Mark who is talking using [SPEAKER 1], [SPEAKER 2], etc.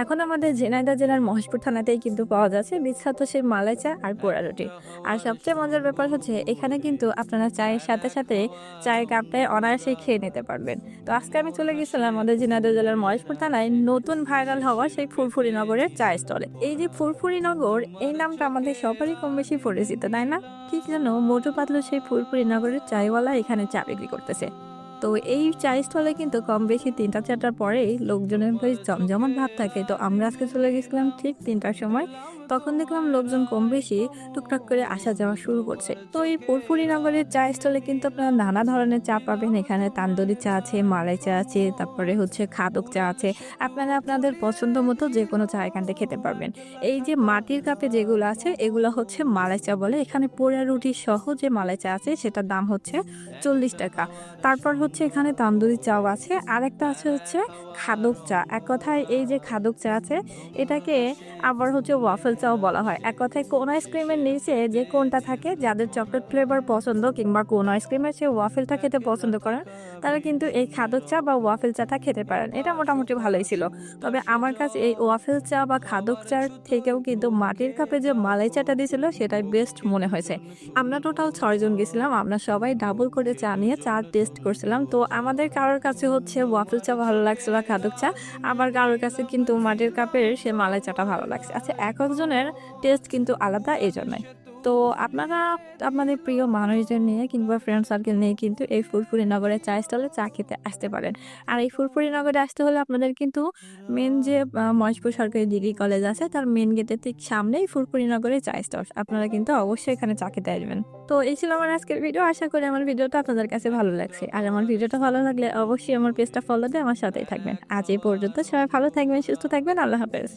[SPEAKER 1] এখন আমাদের ঝিনাইদহ জেলার মহেশপুর থানাতেই কিন্তু পাওয়া যাচ্ছে বিখ্যাত সেই মালাই চা আর পোড়া রুটি। আর সবচেয়ে মজার ব্যাপার হচ্ছে এখানে কিন্তু আপনারা চায়ের সাথে সাথে চায়ের কাপটায় অনায়াসে খেয়ে নিতে পারবেন। তো আজকে আমি চলে গেছিলাম আমাদের ঝিনাইদহ জেলার মহেশপুর থানায় নতুন ভাইরাল হওয়া সেই ফুরফুরি নগরের চায়ের স্টলে। এই যে ফুরফুরি নগর, এই নামটা আমাদের সবারই কম বেশি পরিচিত, তাই না? ঠিক যেন মোটু পাতলু সেই ফুরফুরি নগরের চায়ওয়ালা এখানে চা বিক্রি করতেছে। তো এই চায়ের স্টলে কিন্তু কম বেশি ৩টা ৪টার পরেই লোকজনের বেশ জমজমাট ভাব থাকে। তো আমরা আজকে চলে গেছিলাম ঠিক ৩টার সময়। তখন দেখলাম লোকজন কম বেশি টুকটাক করে আসা যাওয়া শুরু করছে। তো এই ফুরফুরি নগরের চায়ের স্টলে কিন্তু আপনারা নানা ধরনের চা পাবেন। এখানে তান্দুরি চা আছে, মালাই চা আছে, তারপরে হচ্ছে খাদক চা আছে। আপনারা আপনাদের পছন্দ মতো যে কোনো চা এখান থেকে খেতে পারবেন। এই যে মাটির কাপে যেগুলো আছে এগুলো হচ্ছে মালাই চা বলে। এখানে পোড়া রুটি সহ যে মালাই চা আছে সেটার দাম হচ্ছে ৪০ টাকা। তারপর হচ্ছে এখানে তান্দুরি চাও আছে, আরেকটা আছে হচ্ছে খাদক চা। এক কথায় এই যে খাদক চা আছে এটাকে আবার হচ্ছে ওয়াফেল চাও বলা হয়। এক কথায় কোন আইসক্রিমের নিচে যে কোনটা থাকে, যাদের চকলেট ফ্লেভার পছন্দ কিংবা কোন আইসক্রিমের সে ওয়াফেলটা খেতে পছন্দ করেন, তারা কিন্তু এই খাদক চা বা ওয়াফেল চাটা খেতে পারেন। এটা মোটামুটি ভালোই ছিল। তবে আমার কাছে এই ওয়াফেল চা বা খাদক চার থেকেও কিন্তু মাটির কাপে যে মালাই চাটা দিয়েছিল সেটাই বেস্ট মনে হয়েছে। আমরা টোটাল 6 জন গেছিলাম। আমরা সবাই ডাবল করে চা নিয়ে চা টেস্ট করছিলাম। তো আমাদের কারোর কাছে হচ্ছে ওয়াফেল চা ভালো লাগছে বা খাদক চা, আবার কারোর কাছে কিন্তু মাটির কাপের সে মালাই চাটা ভালো লাগছে। আচ্ছা, এক একজনের টেস্ট কিন্তু আলাদা, এই জন্যই। তো আপনারা আপনাদের প্রিয় মানুষদের নিয়ে কিংবা ফ্রেন্ড সার্কেল নিয়ে কিন্তু এই ফুরফুরি নগরের চা স্টলে চা খেতে আসতে পারেন। আর এই ফুরফুরি নগরে আসতে হলে আপনাদের কিন্তু মেন যে মহেশপুর সরকারি ডিগ্রি কলেজ আছে তার মেন গেটের ঠিক সামনেই ফুরফুরি নগরের চা স্টল। আপনারা কিন্তু অবশ্যই এখানে চা খেতে আসবেন। তো এই ছিল আমার আজকের ভিডিও। আশা করি আমার ভিডিওটা আপনাদের কাছে ভালো লাগছে। আর আমার ভিডিওটা ভালো লাগলে অবশ্যই আমার পেজটা ফলো দিয়ে আমার সাথেই থাকবেন। আজ এই পর্যন্ত, সবাই ভালো থাকবেন, সুস্থ থাকবেন। আল্লাহ হাফেজ।